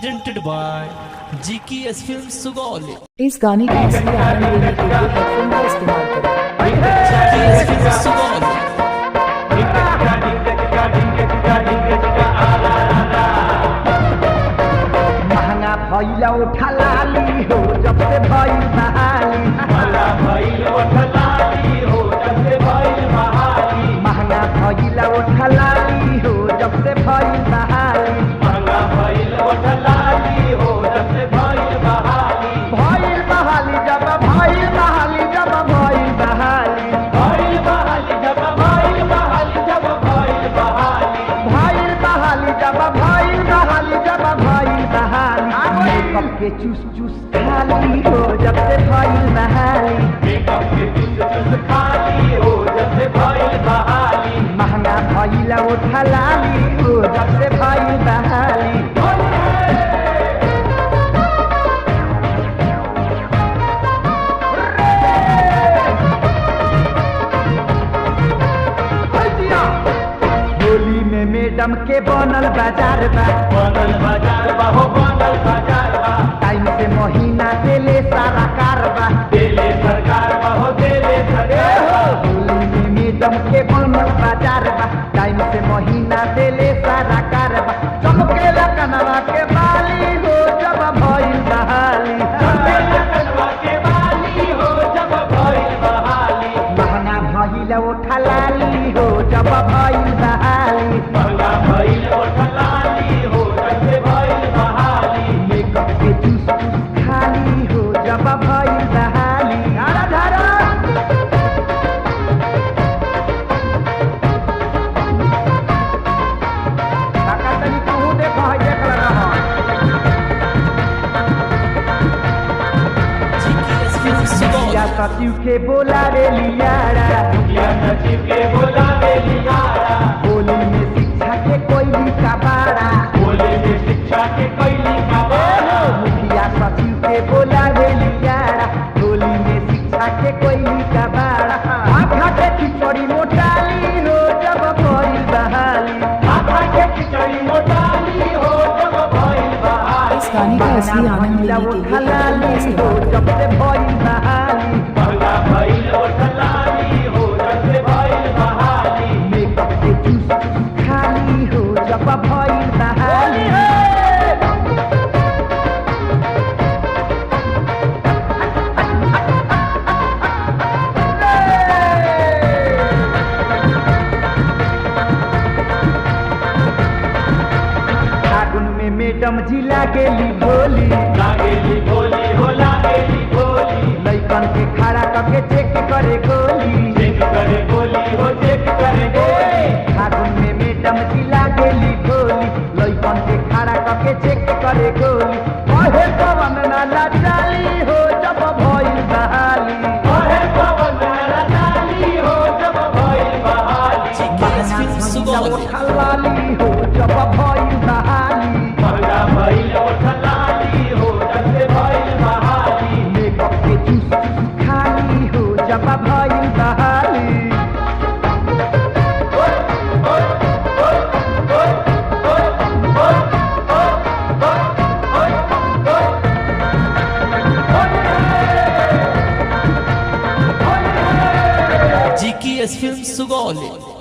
presented by GKS Film Sugawli। इस गाने का असली आनंद लेने के लिए हेडफोन का इस्तेमाल करें। GKS Film Sugawli। महंगा भइला उठलाली हो जब से भइल बहाली। महंगा भइला उठलाली हो जब से भइल बहाली। महंगा भइला उठलाली हो जब से भइल बहाली। महंगा भइला उठलाली हो जब से भइल बहाली। भइल बहाली जब भइल बहाली जब भइल बहाली। भइल बहाली जब भइल बहाली जब भइल बहाली। भइल बहाली जब भइल बहाली जब भइल बहाली। मेकअप के चूस चूस खाली हो जब से भइल बहाली। मेकअप के चूस चूस खाली हो जब से भइल बहाली। महंगा भइला उठलाली हो जब से भइल बहाली। होली में मैडम के बनल बाजार बा। बनल बाजार बा हो बनल बाजार बा। टाइम से महीना देले सारा कारबा। देले सरकार बा हो देले सरकार बा। होली में मैडम के बनल बाजार बा। टाइम से महीना देले सारा कारबा। चमकेला कनवा के बाली हो जब भइल बहाली। चमकेला कनवा के बाली हो जब भइल बहाली। महंगा भइला उठलाली हो जब भइल बहाली। महंगा भइला उठलाली हो जब से भइल बहाली। मेकअप के चूस चूस खाली हो जब भइल बहाली। धारा धारा काका तनी कहूँ देखो है देख लगा GKS Film Sugawli। या सचिव के बोलावे लियारा। या सचिव के बोलावे लियारा। होली में शिक्षा के कोयली का बाड़ा। होली में शिक्षा के कोयली का बाड़ा। मुखिया सचिव के बोलावे लियारा। होली में शिक्षा के कोयली का बाड़ा। आँखा के खिचड़ी मोटाली हो जब भइल बहाली। आँखा के खिचड़ी मोटाली हो जब भइल बहाली। इस गाने का असली आनंद लेने के लिए उठलाली हो जब से भइल बहाली। महंगा भइल उठलाली हो जब से भइल बहाली। मेकअप के चूस चूस खाली हो जब भइल बहाली। फागुन में मैडम जी लागेली भोली। लागेली भोली हो लागेली भोली। लइकन के खड़ा करके चेक करे गोली। चेक करे गोली हो चेक करे गोली। फागुन में मैडम जी लागेली भोली। लइकन के खड़ा करके चेक करे गोली। कहे पवन नाला चाली हो जब भइल बहाली। कहे पवन नाला चाली हो जब भइल बहाली। GKS Film Sugawli। उठलाली हो जब भइल बहाली। महंगा भइल उठलाली हो जब से भइल बहाली। मेकअप के चूस चूस खाली हो जब भइल बहाली। GKS Film Sugawli।